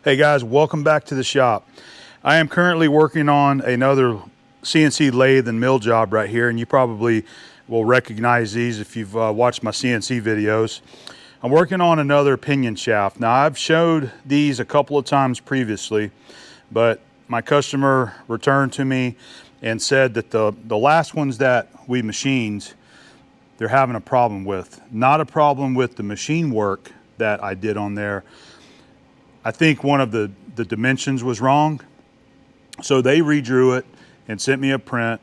Hey guys, welcome back to the shop. I am currently working on another CNC lathe and mill job right here, and you probably will recognize these if you've watched my CNC videos. I'm working on another pinion shaft. Now I've showed these a couple of times previously, but my customer returned to me and said that the last ones that we machined, they're having a problem with. Not a problem with the machine work that I did on there. I think one of the dimensions was wrong. So they redrew it and sent me a print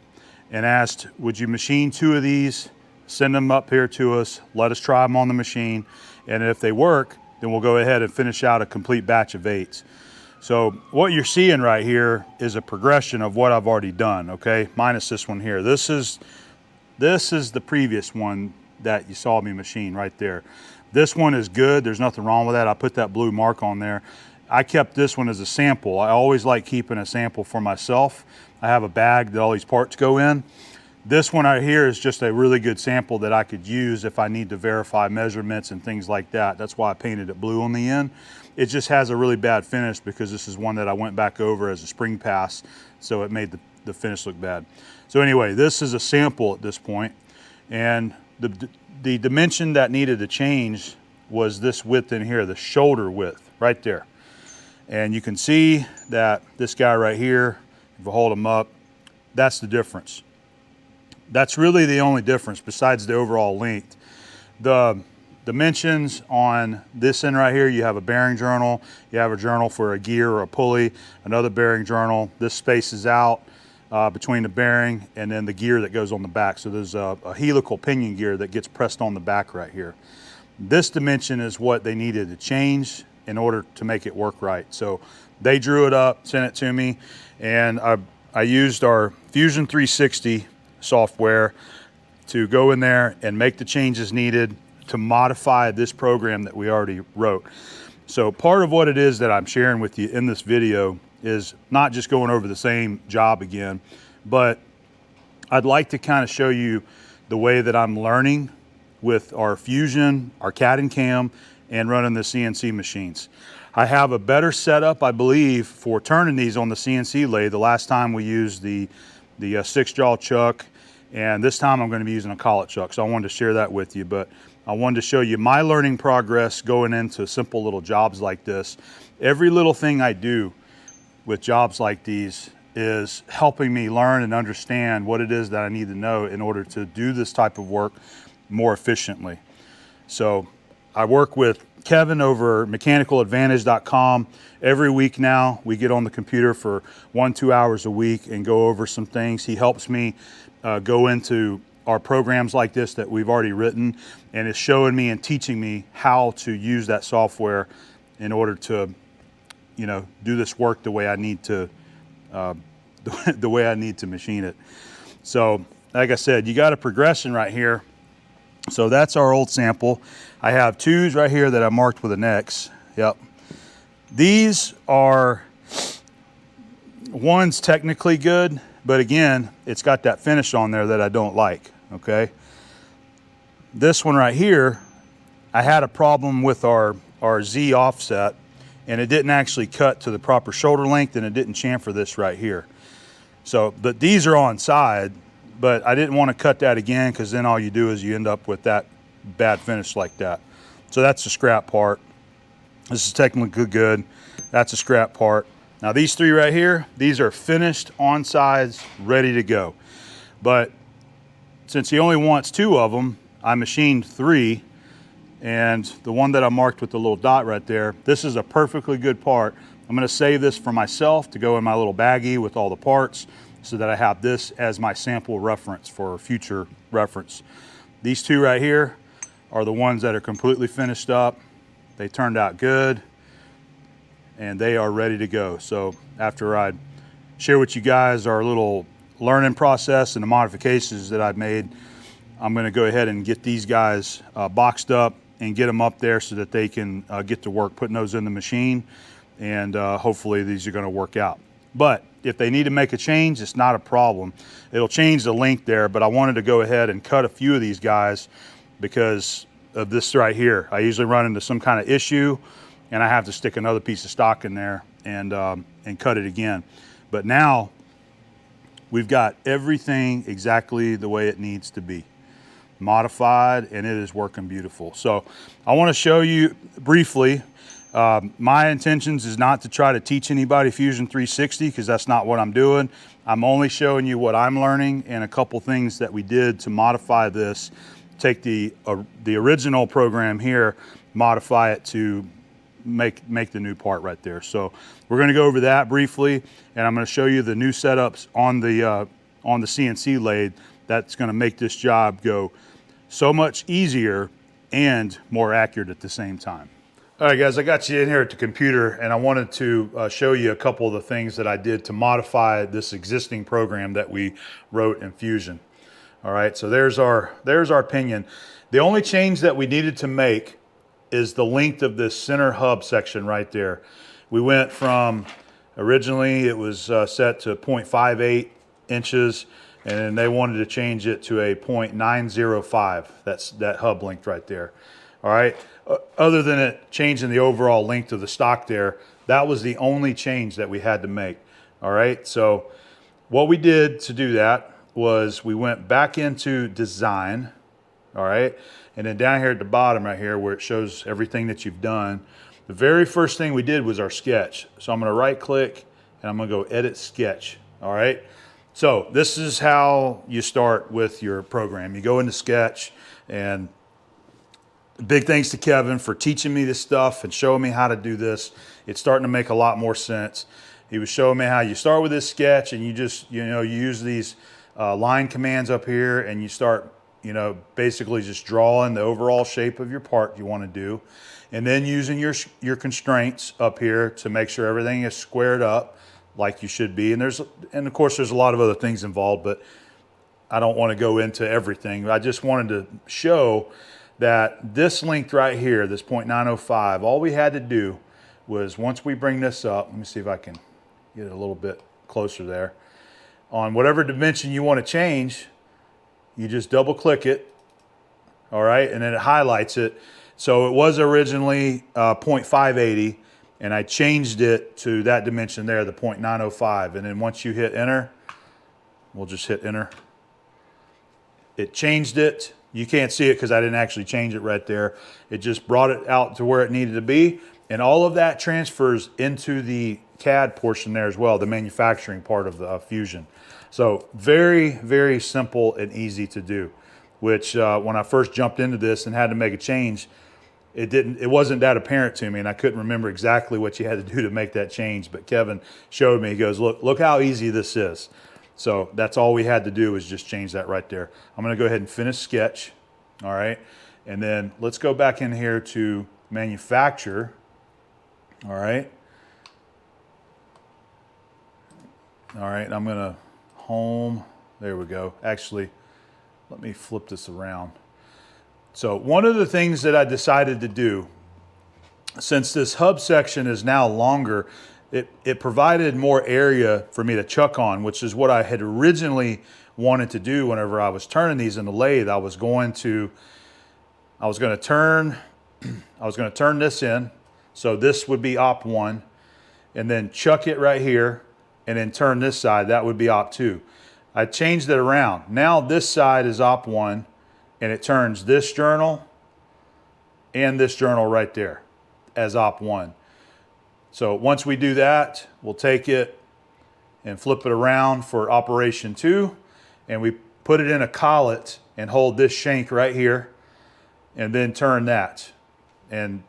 and asked, would you machine 2 of these, send them up here to us, let us try them on the machine, and if they work, then we'll go ahead and finish out a complete batch of 8s. So what you're seeing right here is a progression of what I've already done, okay? Minus this one here. This is the previous one that you saw me machine right there. This one is good, there's nothing wrong with that. I put that blue mark on there. I kept this one as a sample. I always like keeping a sample for myself. I have a bag that all these parts go in. This one right here is just a really good sample that I could use if I need to verify measurements and things like that. That's why I painted it blue on the end. It just has a really bad finish because this is one that I went back over as a spring pass, so it made the finish look bad. So anyway, this is a sample at this point, and the dimension that needed to change was this width in here, the shoulder width right there. And you can see that this guy right here, if I hold him up, that's the difference. That's really the only difference besides the overall length. The dimensions on this end right here, you have a bearing journal, you have a journal for a gear or a pulley, another bearing journal. This spaces out between the bearing and then the gear that goes on the back. So there's a helical pinion gear that gets pressed on the back right here. This dimension is what they needed to change in order to make it work right. So they drew it up, sent it to me, and I used our Fusion 360 software to go in there and make the changes needed to modify this program that we already wrote. So part of what it is that I'm sharing with you in this video is not just going over the same job again, but I'd like to kind of show you the way that I'm learning with our Fusion, our CAD and CAM, and running the CNC machines. I have a better setup, I believe, for turning these on the CNC lathe. The last time we used the 6-jaw chuck, and this time I'm going to be using a collet chuck, so I wanted to share that with you. But I wanted to show you my learning progress going into simple little jobs like this. Every little thing I do with jobs like these is helping me learn and understand what it is that I need to know in order to do this type of work more efficiently. So I work with Kevin over mechanicaladvantage.com. Every week now we get on the computer for 1-2 hours a week and go over some things. He helps me go into our programs like this that we've already written, and is showing me and teaching me how to use that software in order to, you know, do this work the way I need to, the way I need to machine it. So like I said, you got a progression right here. So that's our old sample. I have 2s right here that I marked with an X. Yep. These are, one's technically good, but again, it's got that finish on there that I don't like, okay? This one right here, I had a problem with our Z offset, and it didn't actually cut to the proper shoulder length, and it didn't chamfer this right here. So, but these are on side, but I didn't want to cut that again because then all you do is you end up with that bad finish like that. So that's the scrap part. This is technically good. That's a scrap part. Now these 3 right here, these are finished on sides, ready to go. But since he only wants 2 of them, I machined 3, and the one that I marked with the little dot right there, this is a perfectly good part. I'm going to save this for myself to go in my little baggie with all the parts so that I have this as my sample reference for future reference. These 2 right here are the ones that are completely finished up. They turned out good, and they are ready to go. So after I share with you guys our little learning process and the modifications that I've made, I'm going to go ahead and get these guys boxed up and get them up there so that they can get to work putting those in the machine, and hopefully these are going to work out. But if they need to make a change, it's not a problem. It'll change the length there, but I wanted to go ahead and cut a few of these guys because of this right here. I usually run into some kind of issue and I have to stick another piece of stock in there and cut it again. But now we've got everything exactly the way it needs to be, modified, and it is working beautiful. So I want to show you briefly. My intentions is not to try to teach anybody Fusion 360, because that's not what I'm doing. I'm only showing you what I'm learning and a couple things that we did to modify this. Take the original program here, modify it to make the new part right there. So we're going to go over that briefly, and I'm going to show you the new setups on the CNC lathe that's going to make this job go so much easier and more accurate at the same time. All right, guys, I got you in here at the computer, and I wanted to show you a couple of the things that I did to modify this existing program that we wrote in Fusion. All right, so there's our pinion. The only change that we needed to make is the length of this center hub section right there. We went from, originally it was set to 0.58 inches, and then they wanted to change it to a 0.905. That's that hub length right there. All right, other than it changing the overall length of the stock there, that was the only change that we had to make. All right, so what we did to do that was we went back into design, all right, and then down here at the bottom right here where it shows everything that you've done, the very first thing we did was our sketch. So I'm going to right click and I'm going to go edit sketch. All right, so this is how you start with your program. You go into sketch, and big thanks to Kevin for teaching me this stuff and showing me how to do this. It's starting to make a lot more sense. He was showing me how you start with this sketch, and you just, you use these line commands up here, and you start, basically just drawing the overall shape of your part you want to do. And then using your constraints up here to make sure everything is squared up like you should be. And of course there's a lot of other things involved, but I don't want to go into everything. I just wanted to show that this length right here, this 0.905, all we had to do was, once we bring this up, let me see if I can get it a little bit closer there. On whatever dimension you want to change, you just double click it, all right, and then it highlights it. So it was originally 0.580, and I changed it to that dimension there, the 0.905. And then once you hit enter, we'll just hit enter. It changed it. You can't see it because I didn't actually change it right there. It just brought it out to where it needed to be. And all of that transfers into the CAD portion there as well, the manufacturing part of the Fusion. So very, very simple and easy to do, which when I first jumped into this and had to make a change, it wasn't that apparent to me, and I couldn't remember exactly what you had to do to make that change. But Kevin showed me. He goes, look how easy this is. So that's all we had to do, is just change that right there. I'm going to go ahead and finish sketch. All right. And then let's go back in here to manufacture. All right. All right. I'm going to home. There we go. Actually, let me flip this around. So one of the things that I decided to do, since this hub section is now longer, it provided more area for me to chuck on, which is what I had originally wanted to do. Whenever I was turning these in the lathe, I was going to turn this in. So this would be op 1, and then chuck it right here, and then turn this side. That would be op 2. I changed it around. Now this side is op 1, and it turns this journal and this journal right there as op 1. So once we do that, we'll take it and flip it around for operation 2, and we put it in a collet and hold this shank right here, and then turn that. And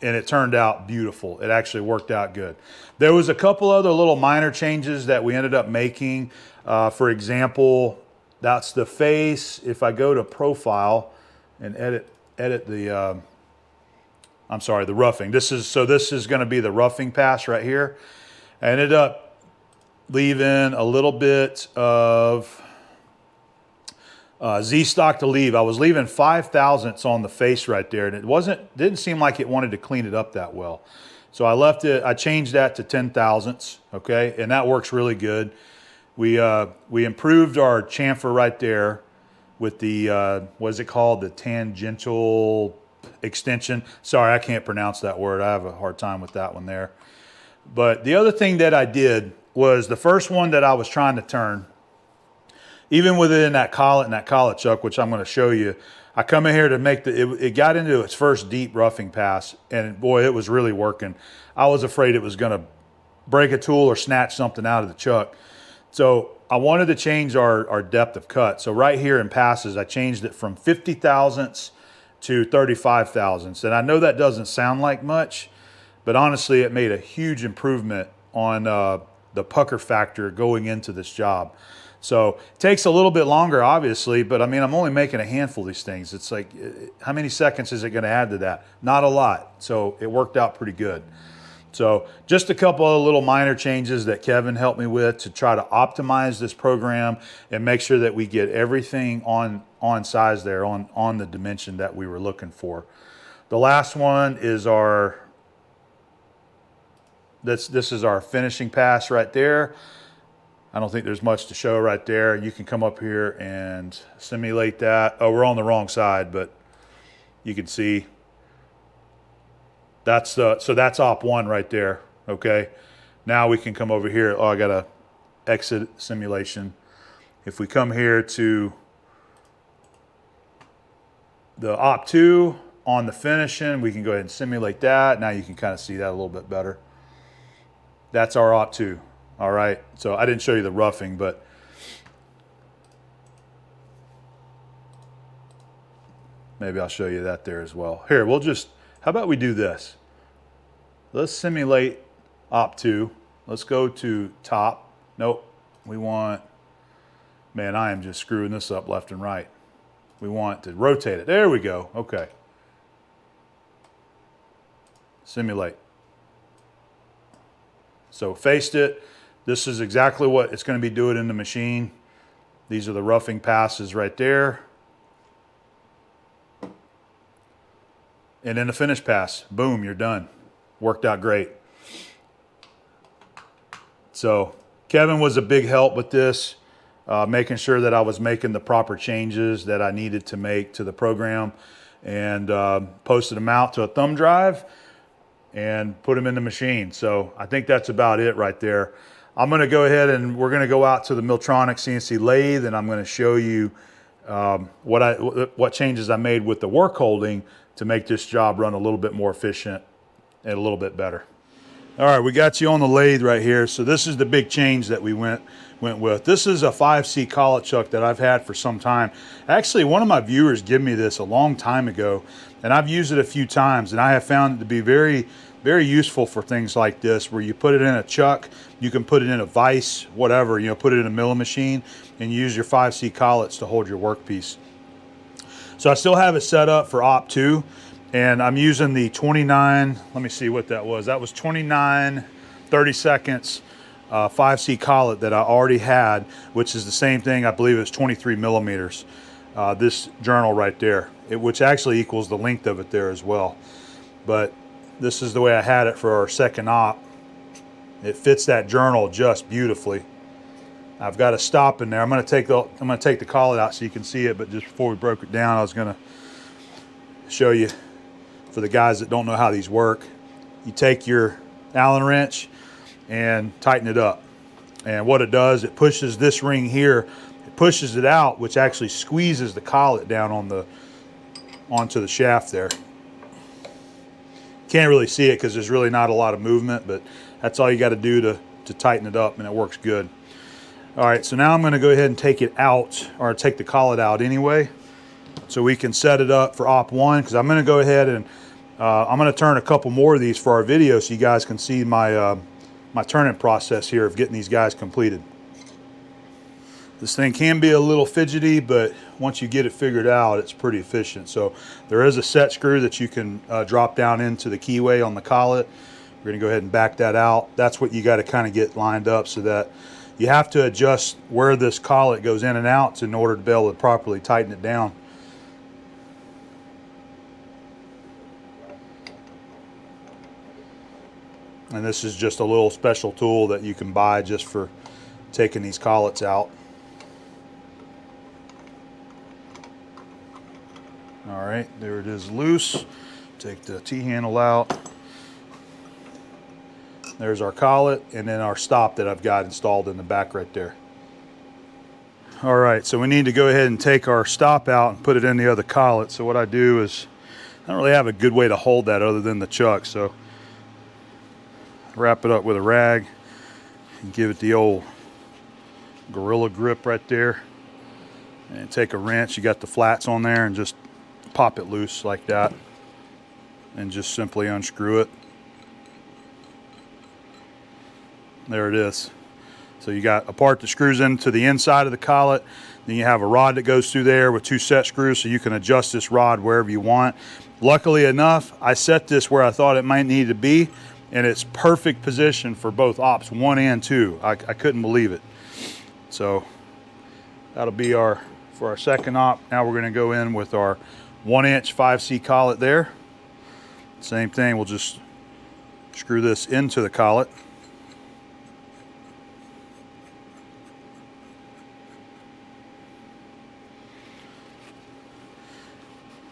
it turned out beautiful. It actually worked out good. There was a couple other little minor changes that we ended up making. For example, that's the face. If I go to profile and edit the, the roughing. This is going to be the roughing pass right here. I ended up leaving a little bit of Z-stock to leave. I was leaving 5 thousandths on the face right there, and it didn't seem like it wanted to clean it up that well. So I left it, I changed that to 10 thousandths, okay? And that works really good. We improved our chamfer right there with the, what is it called? The tangential extension. Sorry, I can't pronounce that word. I have a hard time with that one there. But the other thing that I did was the first one that I was trying to turn, even within that collet and that collet chuck, which I'm going to show you, I come in here to make it got into its first deep roughing pass, and boy, it was really working. I was afraid it was going to break a tool or snatch something out of the chuck. So I wanted to change our depth of cut. So right here in passes, I changed it from 50 thousandths to 35 thousandths. And I know that doesn't sound like much, but honestly, it made a huge improvement on the pucker factor going into this job. So it takes a little bit longer, obviously, but I mean, I'm only making a handful of these things. It's like, how many seconds is it going to add to that? Not a lot. So it worked out pretty good. So just a couple of little minor changes that Kevin helped me with to try to optimize this program and make sure that we get everything on size there, on the dimension that we were looking for. The last one is this is our finishing pass right there. I don't think there's much to show right there. You can come up here and simulate that. Oh, we're on the wrong side, but you can see so that's op 1 right there. Okay, now we can come over here. Oh, I gotta exit simulation. If we come here to the op 2 on the finishing, we can go ahead and simulate that. Now you can kind of see that a little bit better. That's our op 2. All right, so I didn't show you the roughing, but maybe I'll show you that there as well. Here, how about we do this? Let's simulate op 2. Let's go to top. Nope, man, I am just screwing this up left and right. We want to rotate it. There we go, okay. Simulate. So faced it. This is exactly what it's going to be doing in the machine. These are the roughing passes right there. And then the finish pass. Boom, you're done. Worked out great. So Kevin was a big help with this, making sure that I was making the proper changes that I needed to make to the program, and posted them out to a thumb drive and put them in the machine. So I think that's about it right there. I'm going to go ahead and we're going to go out to the Miltronic CNC lathe, and I'm going to show you what changes I made with the Workholding to make this job run a little bit more efficient and a little bit better. All right, we got you on the lathe right here. So this is the big change that we went with. This is a 5C collet chuck that I've had for some time. Actually, one of my viewers gave me this a long time ago, and I've used it a few times, and I have found it to be very, very useful for things like this, where you put it in a chuck, you can put it in a vise, whatever, put it in a milling machine, and use your 5C collets to hold your workpiece. So I still have it set up for op 2, and I'm using the 29, let me see what that was. That was 29 30-seconds 5C collet that I already had, which is the same thing. I believe it's 23 millimeters. This journal right there, which actually equals the length of it there as well. But this is the way I had it for our second op. It fits that journal just beautifully. I've got a stop in there. I'm going to take the collet out so you can see it, but just before we broke it down, I was going to show you, for the guys that don't know how these work, you take your Allen wrench and tighten it up. And what it does, it pushes this ring here, it pushes it out, which actually squeezes the collet down onto the shaft there. Can't really see it because there's really not a lot of movement, but that's all you got to do to tighten it up, and it works good. All right, so now I'm going to go ahead and take it out, or take the collet out anyway, so we can set it up for op 1, because I'm going to go ahead and I'm going to turn a couple more of these for our video so you guys can see my my turning process here of getting these guys completed. This thing can be a little fidgety, but once you get it figured out, it's pretty efficient. So there is a set screw that you can drop down into the keyway on the collet. We're going to go ahead and back that out. That's what you got to kind of get lined up, so that you have to adjust where this collet goes in and out in order to be able to properly tighten it down. And this is just a little special tool that you can buy just for taking these collets out. All right, there it is loose. Take the T-handle out. There's our collet, and then our stop that I've got installed in the back right there. All right, so we need to go ahead and take our stop out and put it in the other collet. So what I do is, I don't really have a good way to hold that other than the chuck. So wrap it up with a rag and give it the old gorilla grip right there. And take a wrench, you got the flats on there, and just pop it loose like that. And just simply unscrew it. There it is. So you got a part that screws into the inside of the collet, then you have a rod that goes through there with 2 set screws, so you can adjust this rod wherever you want. Luckily enough, I set this where I thought it might need to be, and it's perfect position for both ops 1 and 2. I couldn't believe it. So that'll be for our second op. Now we're going to go in with our 1-inch 5C collet there. Same thing, we'll just screw this into the collet.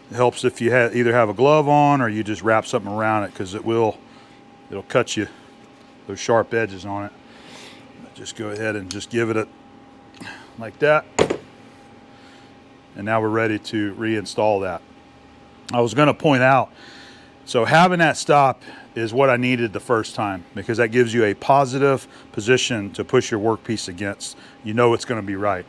It helps if you either have a glove on or you just wrap something around it, because it'll cut you those sharp edges on it. Just go ahead and just give it like that. And now we're ready to reinstall that. I was going to point out, so having that stop is what I needed the first time, because that gives you a positive position to push your workpiece against. You know it's going to be right.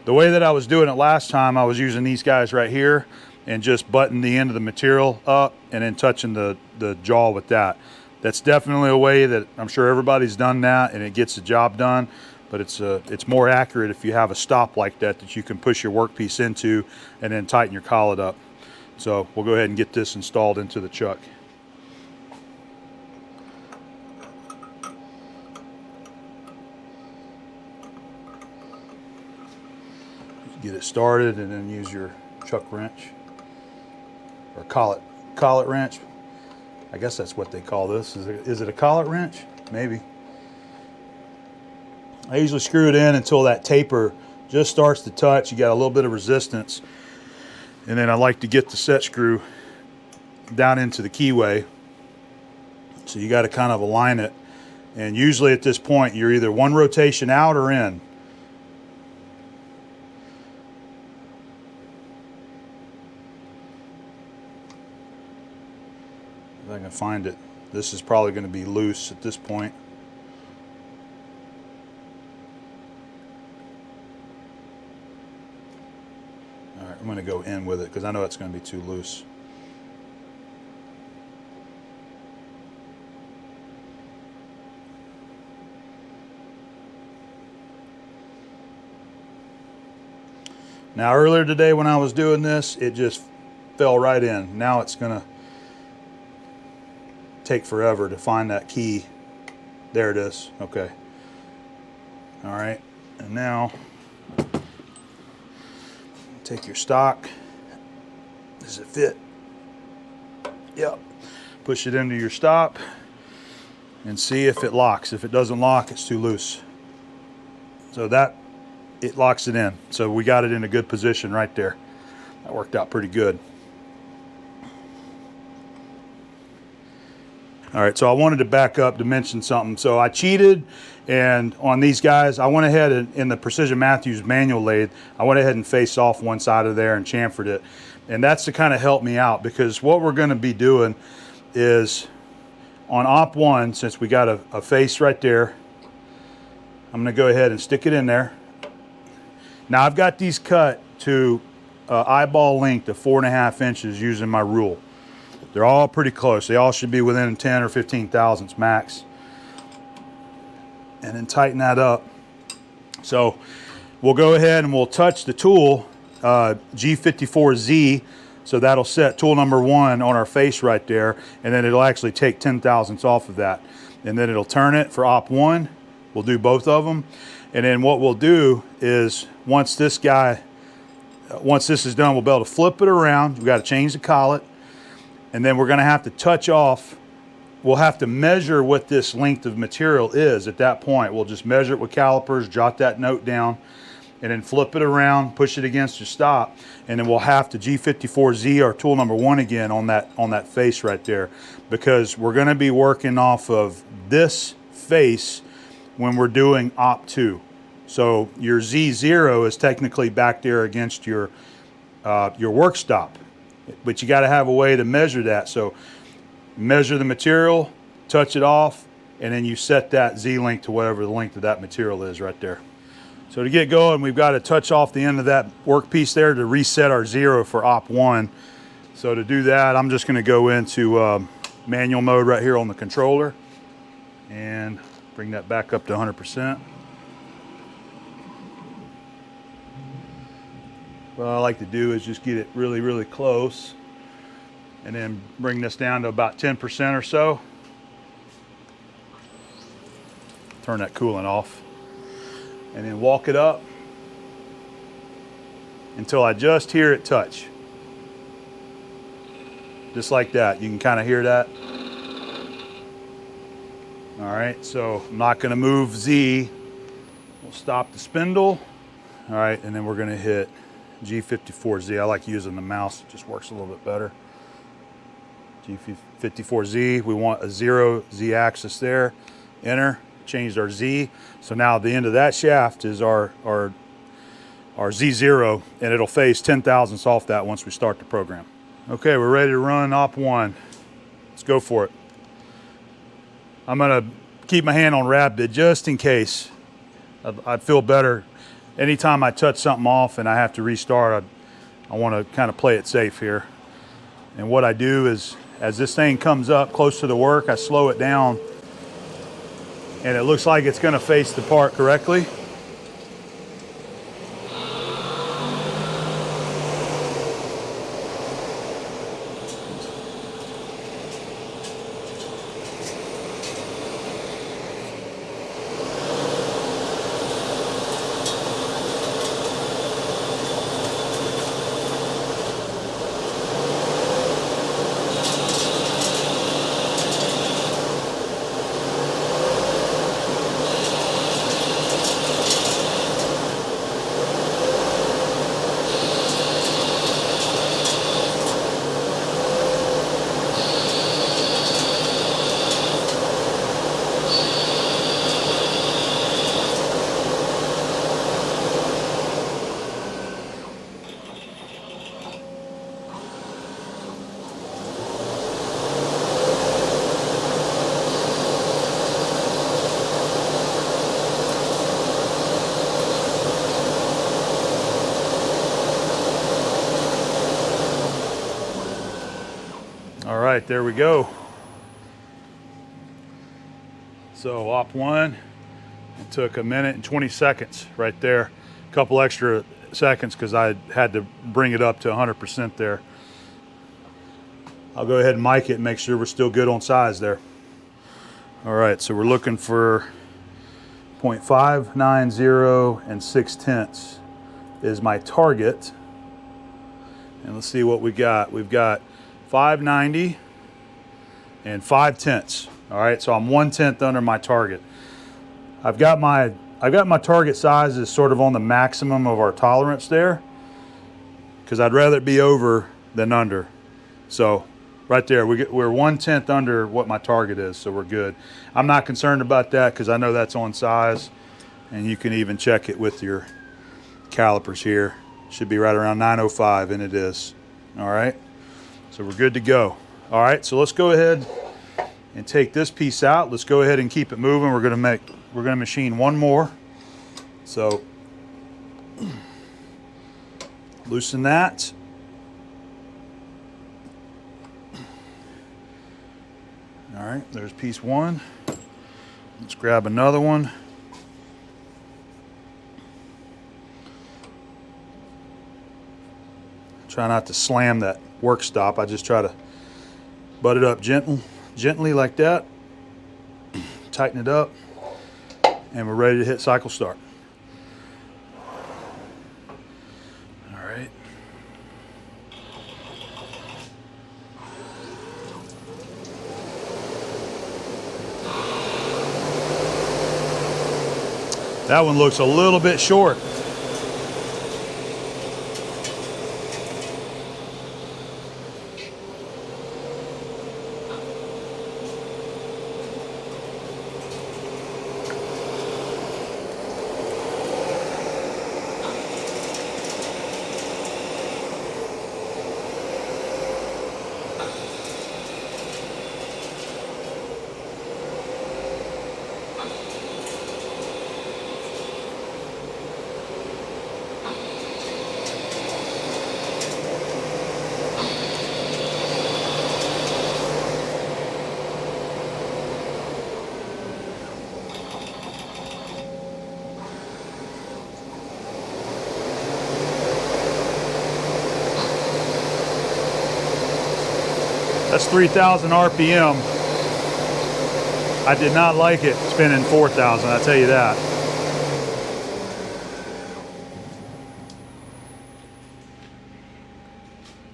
The way that I was doing it last time, I was using these guys right here and just button the end of the material up and then touching the jaw with that. That's definitely a way that I'm sure everybody's done that, and it gets the job done, but it's more accurate if you have a stop like that you can push your workpiece into and then tighten your collet up. So we'll go ahead and get this installed into the chuck. Get it started and then use your chuck wrench. Or collet wrench. I guess that's what they call this. Is it a collet wrench? Maybe. I usually screw it in until that taper just starts to touch. You got a little bit of resistance. And then I like to get the set screw down into the keyway. So you got to kind of align it. And usually at this point, you're either one rotation out or in. If I can find it. This is probably going to be loose at this point. All right, I'm going to go in with it because I know it's going to be too loose. Now earlier today when I was doing this, it just fell right in. Now it's going to take forever to find that key. There it is. Okay. All right. And now take your stock. Does it fit? Yep. Push it into your stop and see if it locks. If it doesn't lock, it's too loose. So that it locks it in. So we got it in a good position right there. That worked out pretty good. All right, so I wanted to back up to mention something. So I cheated, and on these guys, I went ahead and in the Precision Matthews manual lathe, I went ahead and faced off one side of there and chamfered it. And that's to kind of help me out, because what we're going to be doing is on op 1, since we got a face right there, I'm going to go ahead and stick it in there. Now I've got these cut to eyeball length of 4.5 inches using my rule. They're all pretty close. They all should be within 10 or 15 thousandths max. And then tighten that up. So we'll go ahead and we'll touch the tool, G54Z, so that'll set tool number 1 on our face right there, and then it'll actually take 10 thousandths off of that. And then it'll turn it for op 1. We'll do both of them. And then what we'll do is once this is done, we'll be able to flip it around. We've got to change the collet. And then we're going to have to touch off. We'll have to measure what this length of material is at that point. We'll just measure it with calipers, jot that note down, and then flip it around, push it against your stop, and then we'll have to G54Z, our tool number 1 again, on that face right there, because we're going to be working off of this face when we're doing op 2. So your Z0 is technically back there against your work stop, but you got to have a way to measure that. So measure the material, touch it off, and then you set that Z length to whatever the length of that material is right there. So to get going, we've got to touch off the end of that workpiece there to reset our 0 for op 1. So to do that, I'm just going to go into manual mode right here on the controller and bring that back up to 100%. What I like to do is just get it really, really close and then bring this down to about 10% or so. Turn that coolant off and then walk it up until I just hear it touch. Just like that. You can kind of hear that. All right, so I'm not going to move Z. We'll stop the spindle. All right, and then we're going to hit G54Z. I like using the mouse, it just works a little bit better. G54Z, we want a 0 Z axis there. Enter, changed our Z. So now the end of that shaft is our Z0, and it'll face 10 thousandths off that once we start the program. Okay, we're ready to run op 1. Let's go for it. I'm gonna keep my hand on rad bit just in case. I'd feel better anytime I touch something off and I have to restart. I want to kind of play it safe here. And what I do is, as this thing comes up close to the work, I slow it down, and it looks like it's going to face the part correctly. All right, there we go. So op 1, it took 1 minute and 20 seconds right there. A couple extra seconds because I had to bring it up to 100% there. I'll go ahead and mic it and make sure we're still good on size there. All right, so we're looking for 0.590 and 6/10 is my target. And let's see what we got. We've got 590 and 5/10. All right, so I'm 1/10 under my target. I've got my target size is sort of on the maximum of our tolerance there, because I'd rather it be over than under. So right there, we're 1/10 under what my target is, so we're good. I'm not concerned about that because I know that's on size, and you can even check it with your calipers here. Should be right around 905, and it is. All right, so we're good to go. All right, so let's go ahead and take this piece out. Let's go ahead and keep it moving. We're gonna machine one more. So loosen that. All right, there's piece one. Let's grab another one. Try not to slam that work stop. I just try to butt it up gently like that. Tighten it up, and we're ready to hit cycle start. All right. That one looks a little bit short. That's 3,000 RPM. I did not like it spinning 4,000, I'll tell you that.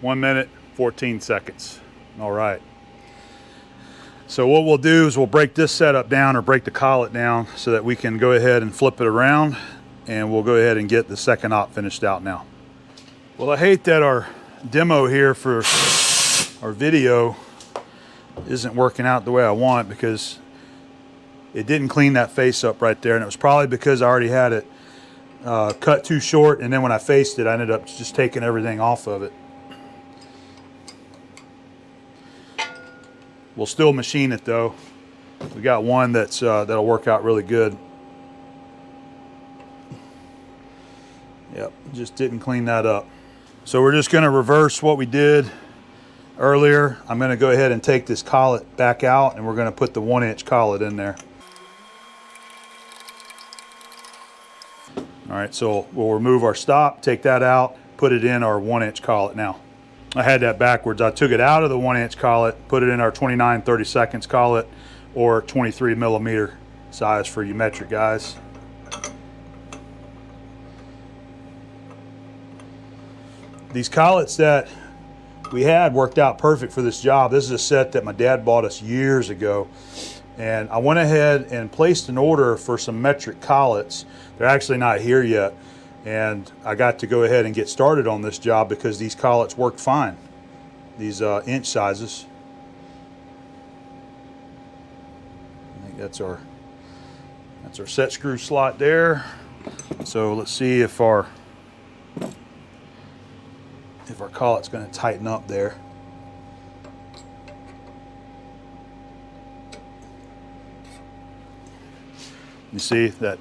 One minute, 14 seconds. All right. So what we'll do is we'll break this setup down, or break the collet down, so that we can go ahead and flip it around, and we'll go ahead and get the second op finished out now. Well, I hate that our demo here for our video isn't working out the way I want, because it didn't clean that face up right there, and it was probably because I already had it cut too short, and then when I faced it, I ended up just taking everything off of it. We'll still machine it though. We got one that's that'll work out really good. Yep, just didn't clean that up. So we're just going to reverse what we did earlier. I'm going to go ahead and take this collet back out, and we're going to put the 1-inch collet in there. All right, so we'll remove our stop, take that out, put it in our 1-inch collet now. I had that backwards. I took it out of the 1-inch collet, put it in our 29/32 collet, or 23 millimeter size for you metric guys. These collets that we had worked out perfect for this job. This is a set that my dad bought us years ago, and I went ahead and placed an order for some metric collets. They're actually not here yet, and I got to go ahead and get started on this job because these collets work fine, these inch sizes. I think that's our set screw slot there. So let's see if our collet's going to tighten up there. You see that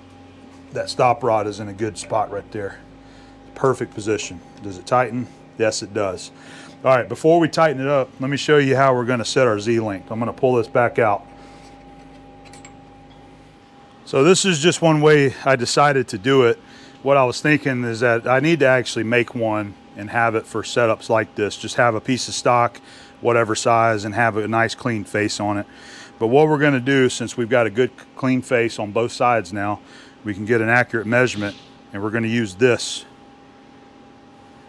stop rod is in a good spot right there. Perfect position. Does it tighten? Yes, it does. All right, before we tighten it up, let me show you how we're going to set our Z length. I'm going to pull this back out. So this is just one way I decided to do it. What I was thinking is that I need to actually make one and have it for setups like this. Just have a piece of stock, whatever size, and have a nice clean face on it. But what we're going to do, since we've got a good clean face on both sides now, we can get an accurate measurement, and we're going to use this.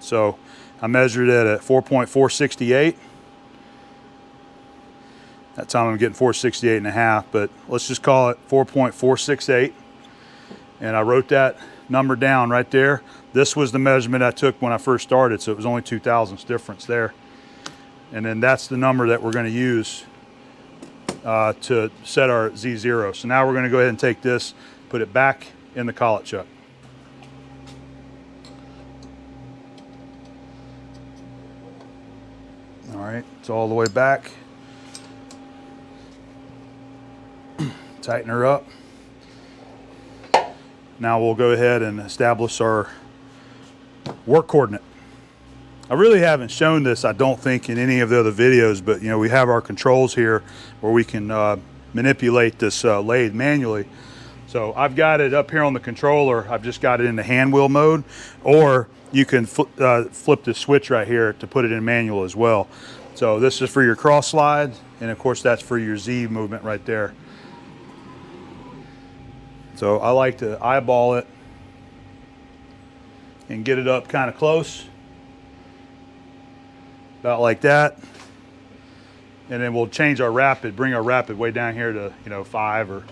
So I measured it at 4.468. That time I'm getting 468 and a half, but let's just call it 4.468. And I wrote that number down right there. This was the measurement I took when I first started, so it was only 2 thousandths difference there. And then that's the number that we're going to use to set our Z0. So now we're going to go ahead and take this, put it back in the collet chuck. All right, it's all the way back. Tighten her up. Now we'll go ahead and establish our work coordinate. I really haven't shown this, I don't think, in any of the other videos, but we have our controls here where we can manipulate this lathe manually. So I've got it up here on the controller. I've just got it in the hand wheel mode, or you can flip the switch right here to put it in manual as well. So this is for your cross slide, and of course that's for your Z movement right there. So I like to eyeball it and get it up kind of close, about like that. And then we'll change our rapid, bring our rapid way down here to 5 or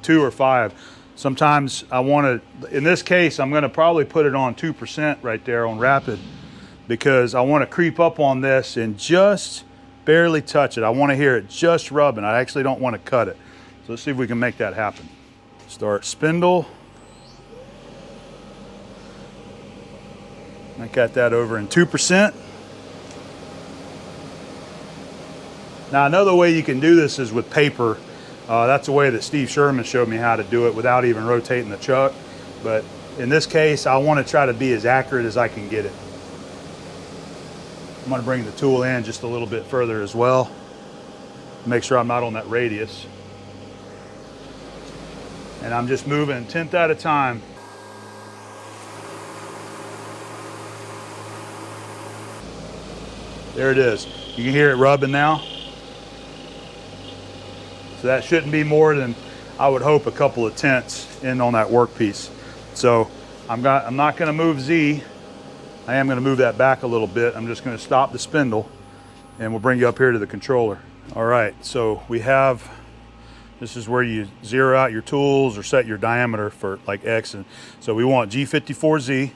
2 or 5. Sometimes I want to, in this case, I'm going to probably put it on 2% right there on rapid, because I want to creep up on this and just barely touch it. I want to hear it just rubbing. I actually don't want to cut it. So let's see if we can make that happen. Start spindle. I got that over in 2%. Now another way you can do this is with paper. That's a way that Steve Sherman showed me how to do it without even rotating the chuck. But in this case, I want to try to be as accurate as I can get it. I'm going to bring the tool in just a little bit further as well. Make sure I'm not on that radius. And I'm just moving 1/10 at a time. There it is. You can hear it rubbing now. So that shouldn't be more than, I would hope, a couple of tenths in on that workpiece. So I'm not going to move Z. I am going to move that back a little bit. I'm just going to stop the spindle and we'll bring you up here to the controller. All right, so we have, this is where you zero out your tools or set your diameter for like X. And so we want G54Z.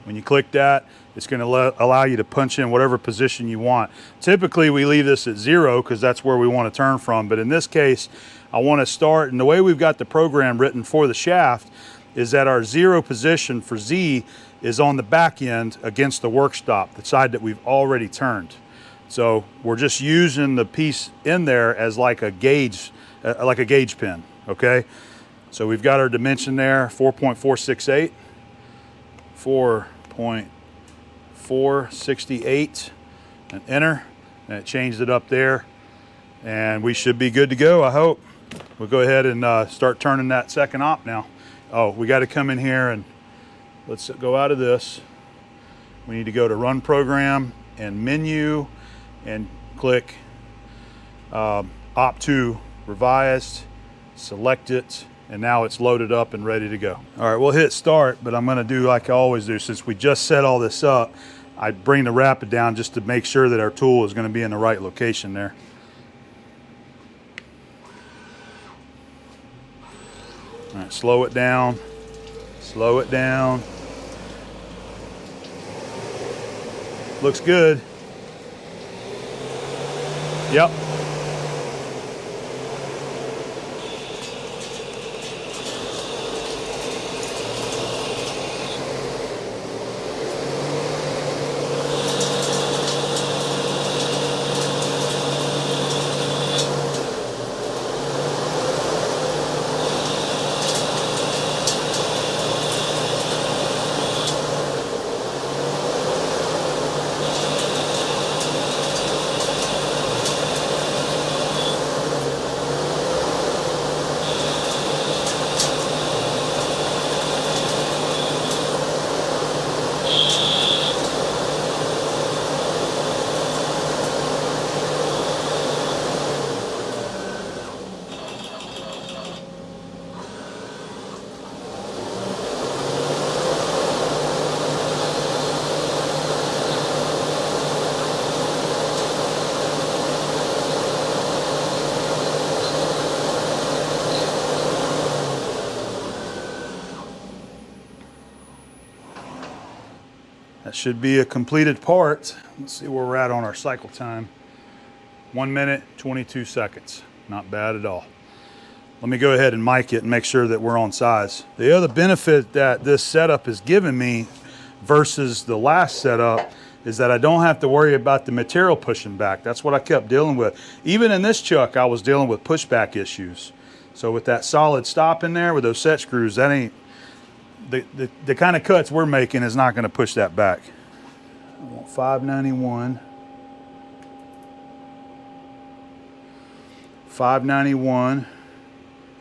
When you click that, it's going to allow you to punch in whatever position you want. Typically, we leave this at 0 because that's where we want to turn from. But in this case, I want to start, and the way we've got the program written for the shaft is that our 0 position for Z is on the back end against the work stop, the side that we've already turned. So we're just using the piece in there as like a gauge pin, okay? So we've got our dimension there, 4.468, 4.468, and enter, and it changed it up there, and we should be good to go, I hope. We'll go ahead and start turning that second op now. Oh, we got to come in here and let's go out of this. We need to go to Run Program and Menu and click Op 2 Revised, select it, and now it's loaded up and ready to go. All right, we'll hit start, but I'm gonna do like I always do. Since we just set all this up, I bring the rapid down just to make sure that our tool is gonna be in the right location there. All right, slow it down, slow it down. Looks good. Yep. That should be a completed part. Let's see where we're at on our cycle time. 1 minute, 22 seconds. Not bad at all. Let me go ahead and mic it and make sure that we're on size. The other benefit that this setup has given me versus the last setup is that I don't have to worry about the material pushing back. That's what I kept dealing with. Even in this chuck, I was dealing with pushback issues. So with that solid stop in there with those set screws, that ain't, the kind of cuts we're making is not going to push that back. I want 591. 591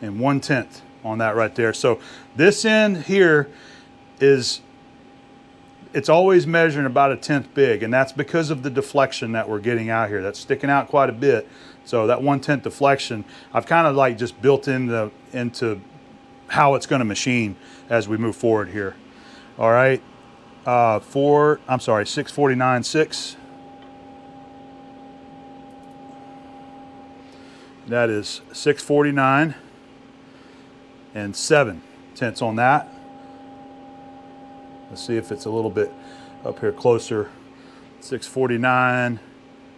and 1/10 on that right there. So this end here is, it's always measuring about 1/10 big, and that's because of the deflection that we're getting out here. That's sticking out quite a bit. So that 1/10 deflection, I've kind of like just built into how it's going to machine as we move forward here. All right, 649.6. That is 649 and 7/10 on that. Let's see if it's a little bit up here closer. 649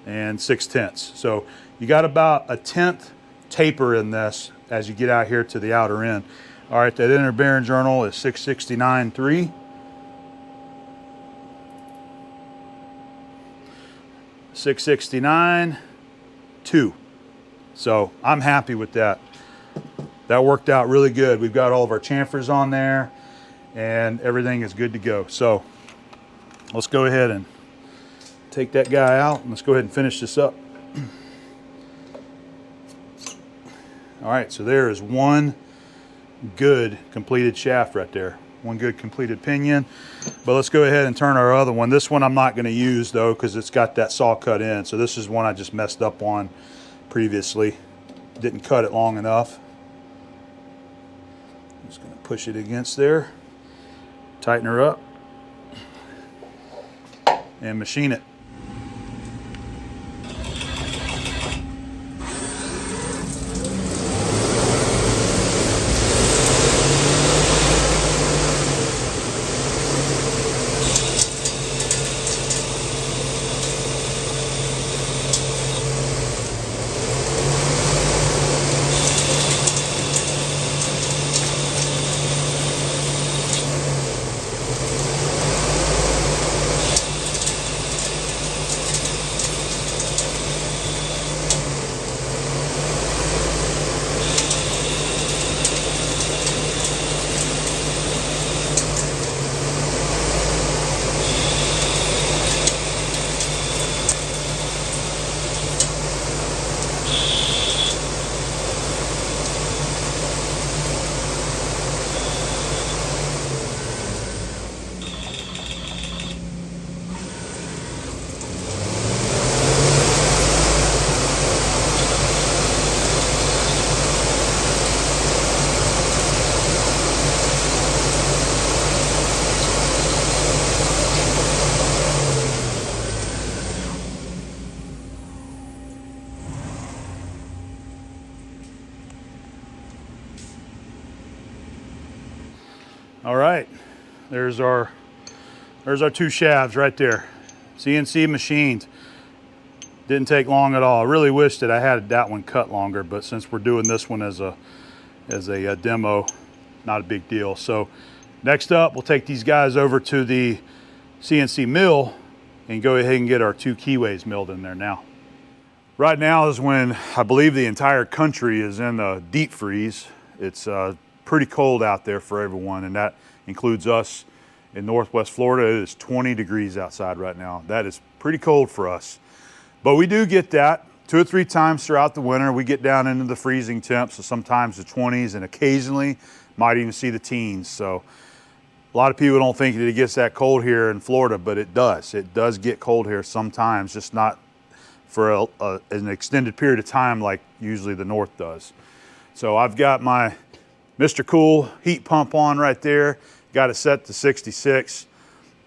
and 6/10. So you got about 1/10 taper in this as you get out here to the outer end. All right, that inner bearing journal is 669.3. 669.2. So I'm happy with that. That worked out really good. We've got all of our chamfers on there and everything is good to go. So let's go ahead and take that guy out and let's go ahead and finish this up. All right, so there is one good completed shaft right there. one good completed pinion. But let's go ahead and turn our other one. This one I'm not going to use though, because it's got that saw cut in. So this is one I just messed up on previously. Didn't cut it long enough. Just going to push it against there, tighten her up, and machine it. All right, there's our two shafts right there. CNC machined. Didn't take long at all. I really wish that I had that one cut longer, but since we're doing this one as a demo, not a big deal. So next up, we'll take these guys over to the CNC mill and go ahead and get our two keyways milled in there now. Right now is when I believe the entire country is in a deep freeze. It's pretty cold out there for everyone, and that includes us in Northwest Florida. It is 20 degrees outside right now. That is pretty cold for us. But we do get that 2 or 3 times throughout the winter. We get down into the freezing temps, so sometimes the 20s, and occasionally might even see the teens. So a lot of people don't think that it gets that cold here in Florida, but it does. It does get cold here sometimes, just not for an extended period of time like usually the north does. So I've got my Mr. Cool heat pump on right there, got it set to 66,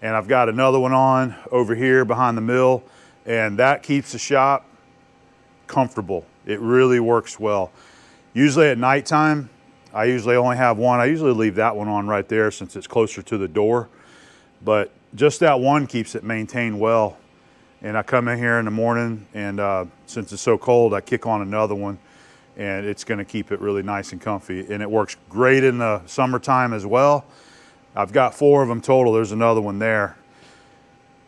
and I've got another one on over here behind the mill, and that keeps the shop comfortable. It really works well. Usually at nighttime, I usually only have one. I usually leave that one on right there since it's closer to the door, but just that one keeps it maintained well. And I come in here in the morning, and since it's so cold, I kick on another one, and it's going to keep it really nice and comfy. And it works great in the summertime as well. I've got 4 of them total. There's another one there.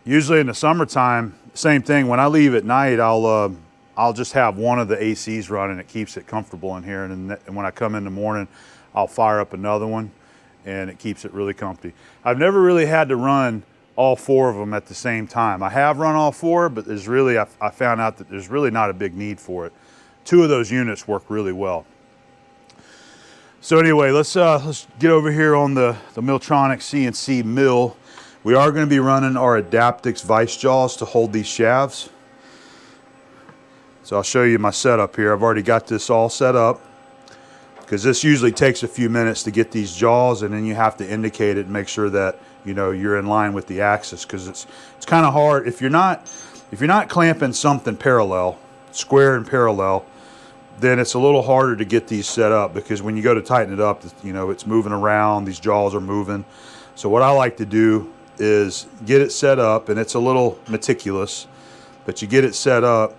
Usually in the summertime, same thing. When I leave at night, I'll just have one of the ACs running. It keeps it comfortable in here. And when I come in the morning, I'll fire up another one, and it keeps it really comfy. I've never really had to run all 4 of them at the same time. I have run all 4, but there's really, I found out that there's really not a big need for it. 2 of those units work really well. So anyway, let's get over here on the Milltronic CNC mill. We are going to be running our Adaptix vice jaws to hold these shafts. So I'll show you my setup here. I've already got this all set up, because this usually takes a few minutes to get these jaws, and then you have to indicate it and make sure that you're in line with the axis, because it's kind of hard if you're not clamping something parallel, square and parallel. Then it's a little harder to get these set up, because when you go to tighten it up, it's moving around, these jaws are moving. So what I like to do is get it set up, and it's a little meticulous, but you get it set up,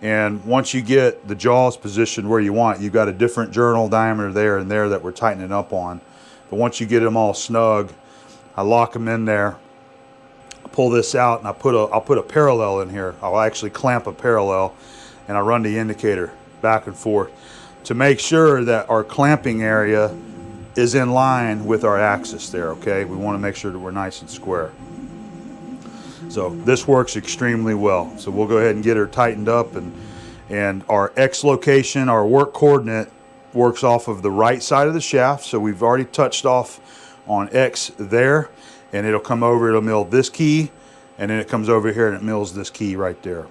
and once you get the jaws positioned where you want, you've got a different journal diameter there and there that we're tightening up on. But once you get them all snug, I lock them in there, I pull this out, and I'll put a parallel in here. I'll actually clamp a parallel, and I run the indicator back and forth to make sure that our clamping area is in line with our axis there, okay? We want to make sure that we're nice and square. So this works extremely well. So we'll go ahead and get her tightened up, and our X location, our work coordinate, works off of the right side of the shaft. So we've already touched off on X there, and it'll come over, it'll mill this key, and then it comes over here and it mills this key right there.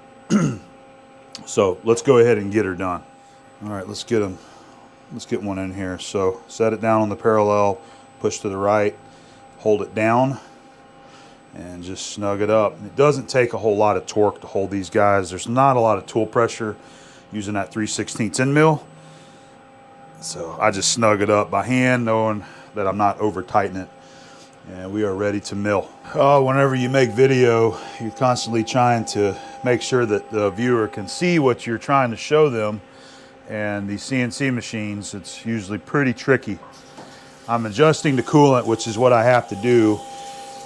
So let's go ahead and get her done. All right, let's get one in here. So set it down on the parallel, push to the right, hold it down, and just snug it up. It doesn't take a whole lot of torque to hold these guys. There's not a lot of tool pressure using that 3/16 end mill. So I just snug it up by hand, knowing that I'm not over tightening it. And we are ready to mill. Whenever you make video, you're constantly trying to make sure that the viewer can see what you're trying to show them. And these CNC machines, it's usually pretty tricky. I'm adjusting the coolant, which is what I have to do.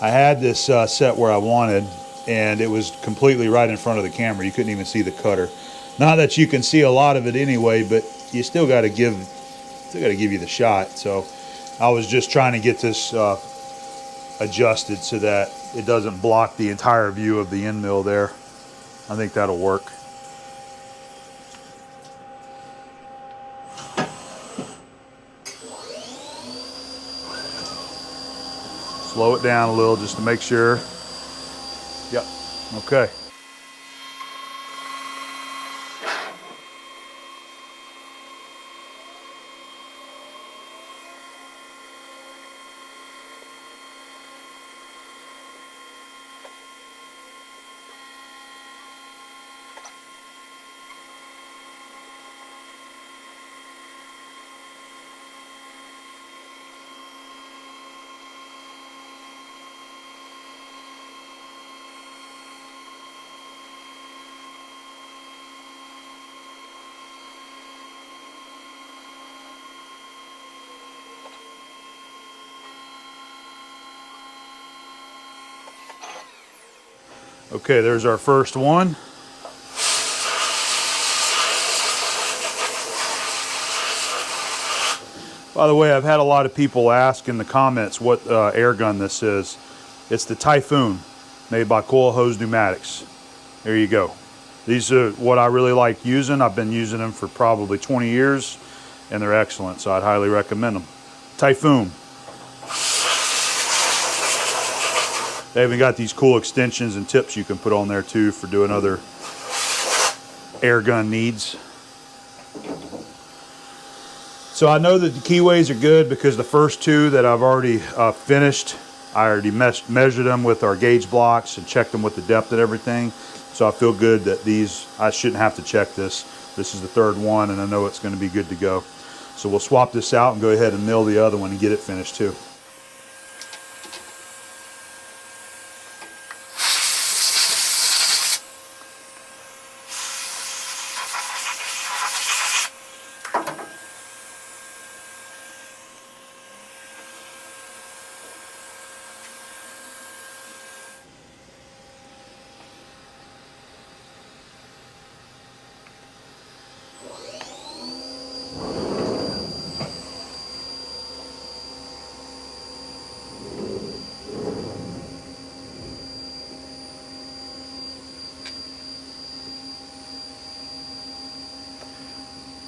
I had this set where I wanted, and it was completely right in front of the camera. You couldn't even see the cutter. Not that you can see a lot of it anyway, but you still got to give you the shot. So I was just trying to get this adjusted so that it doesn't block the entire view of the end mill there. I think that'll work. Slow it down a little just to make sure. Yep, okay. Okay, there's our first one. By the way, I've had a lot of people ask in the comments what air gun this is. It's the Typhoon, made by Coil Hose Pneumatics. There you go. These are what I really like using. I've been using them for probably 20 years, and they're excellent, so I'd highly recommend them. Typhoon. They even got these cool extensions and tips you can put on there too for doing other air gun needs. So I know that the keyways are good because the first two that I've already finished, I already measured them with our gauge blocks and checked them with the depth and everything. So I feel good that these, I shouldn't have to check this. This is the third one and I know it's going to be good to go. So we'll swap this out and go ahead and mill the other one and get it finished too.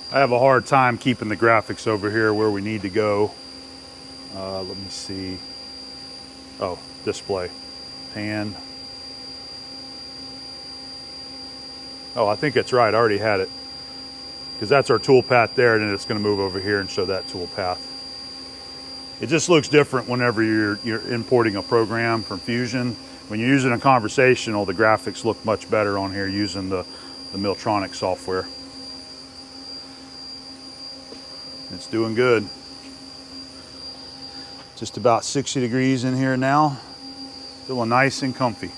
I have a hard time keeping the graphics over here where we need to go. Let me see. Oh, display. Pan. Oh, I think it's right. I already had it. Because that's our tool path there, and then it's going to move over here and show that tool path. It just looks different whenever you're importing a program from Fusion. When you're using a conversational, the graphics look much better on here using the Miltronic software. It's doing good. Just about 60 degrees in here now. Feeling nice and comfy.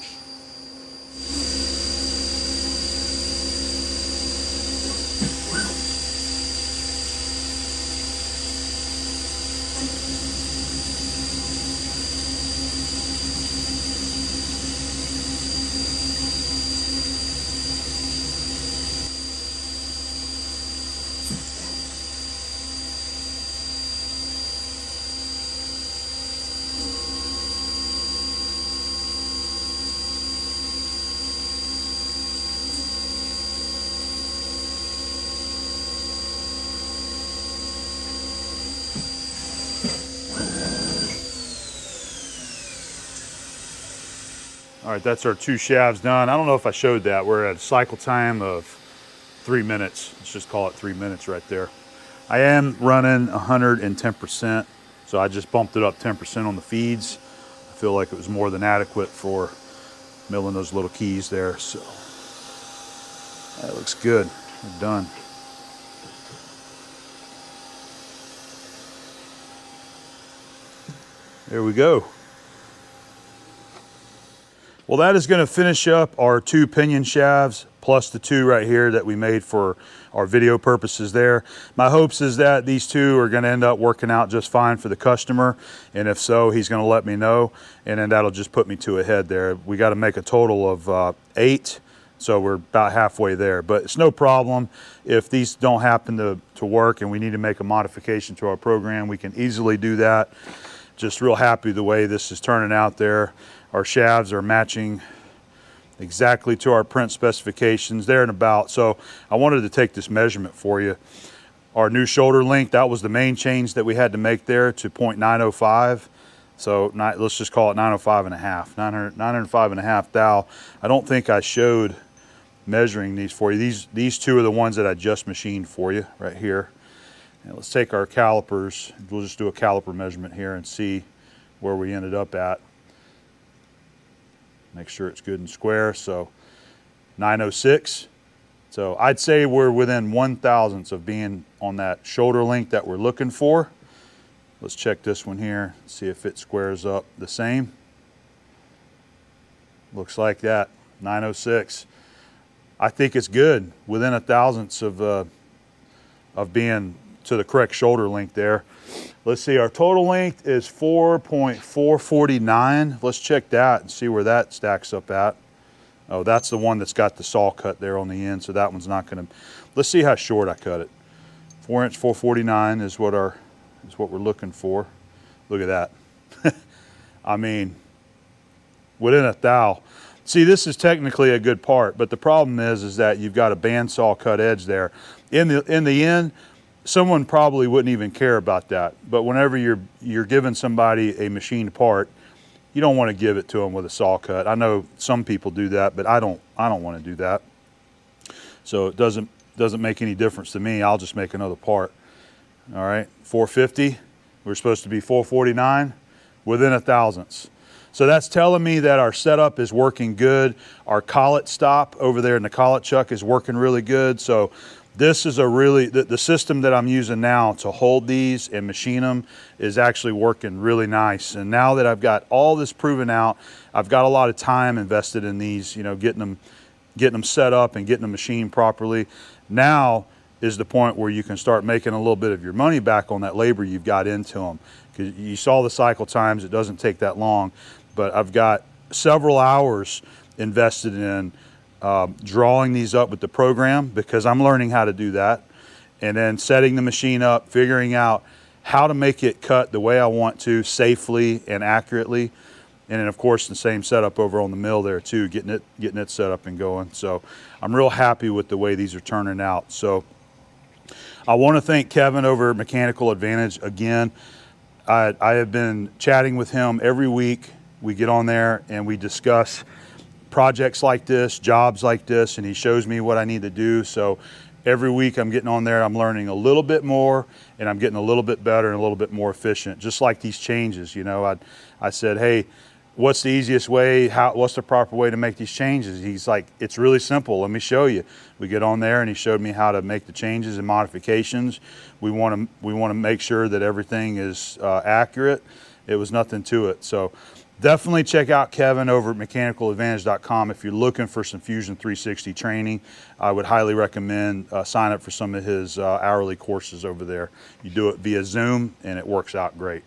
All right, that's our 2 shafts done. I don't know if I showed that. We're at a cycle time of 3 minutes. Let's just call it 3 minutes right there. I am running 110%, so I just bumped it up 10% on the feeds. I feel like it was more than adequate for milling those little keys there. So that looks good. We're done. There we go. Well, that is going to finish up our 2 pinion shafts plus the 2 right here that we made for our video purposes there. My hopes is that these 2 are going to end up working out just fine for the customer, and if so, he's going to let me know, and then that'll just put me to a head there. We got to make a total of 8, so we're about halfway there, but it's no problem. If these don't happen to work and we need to make a modification to our program, we can easily do that. Just real happy the way this is turning out there. Our shafts are matching exactly to our print specifications there and about. So I wanted to take this measurement for you. Our new shoulder length, that was the main change that we had to make there to 0.905. So let's just call it 905 and a half, 905 and a half thou. I don't think I showed measuring these for you. These 2 are the ones that I just machined for you right here. And let's take our calipers. We'll just do a caliper measurement here and see where we ended up at. Make sure it's good and square. So 906. So I'd say we're within 1/1000th of being on that shoulder length that we're looking for. Let's check this one here, see if it squares up the same. Looks like that, 906. I think it's good, within 1/1000th of being to the correct shoulder length there. Let's see, our total length is 4.449. Let's check that and see where that stacks up at. Oh, that's the one that's got the saw cut there on the end, so that one's not gonna. Let's see how short I cut it. 4 inch 449 is what we're looking for. Look at that. I mean, within 1/1000. See, this is technically a good part, but the problem is that you've got a bandsaw cut edge there. In the end, someone probably wouldn't even care about that. But whenever you're giving somebody a machined part, you don't want to give it to them with a saw cut. I know some people do that, but I don't want to do that. So it doesn't make any difference to me. I'll just make another part. All right, 450. We're supposed to be 449, within 1/1000th. So that's telling me that our setup is working good. Our collet stop over there in the collet chuck is working really good. So this is the system that I'm using now to hold these and machine them is actually working really nice. And now that I've got all this proven out, I've got a lot of time invested in these, you know, getting them set up and getting them machined properly. Now is the point where you can start making a little bit of your money back on that labor you've got into them. Because you saw the cycle times, it doesn't take that long, but I've got several hours invested in drawing these up with the program, because I'm learning how to do that, and then setting the machine up, figuring out how to make it cut the way I want to, safely and accurately. And then of course the same setup over on the mill there too, getting it set up and going. So I'm real happy with the way these are turning out. So I want to thank Kevin over at Mechanical Advantage again. I have been chatting with him every week. We get on there and we discuss projects like this, jobs like this, and he shows me what I need to do. So every week I'm getting on there, I'm learning a little bit more, and I'm getting a little bit better and a little bit more efficient. Just like these changes, you know, I said, hey, what's the easiest way? What's the proper way to make these changes? He's like, it's really simple. Let me show you. We get on there and he showed me how to make the changes and modifications. We want to make sure that everything is accurate. It was nothing to it. So definitely check out Kevin over at mechanicaladvantage.com if you're looking for some Fusion 360 training. I would highly recommend sign up for some of his hourly courses over there. You do it via Zoom and it works out great.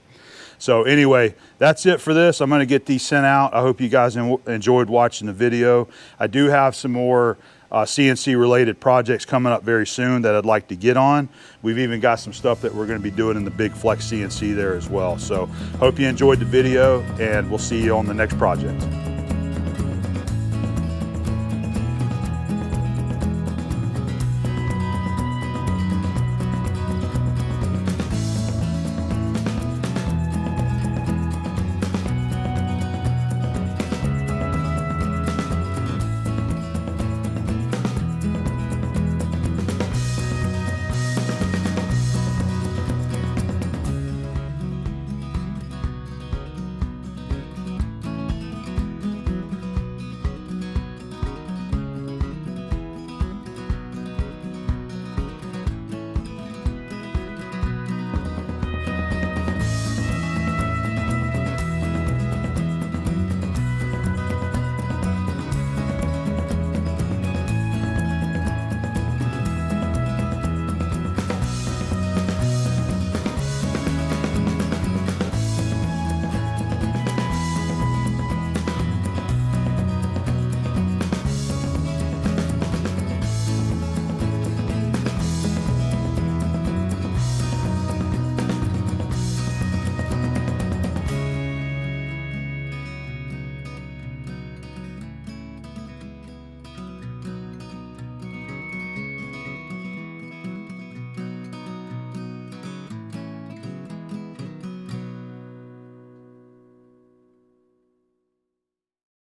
So anyway, that's it for this. I'm going to get these sent out. I hope you guys enjoyed watching the video. I do have some more CNC related projects coming up very soon that I'd like to get on. We've even got some stuff that we're going to be doing in the big Flex CNC there as well. So hope you enjoyed the video, and we'll see you on the next project.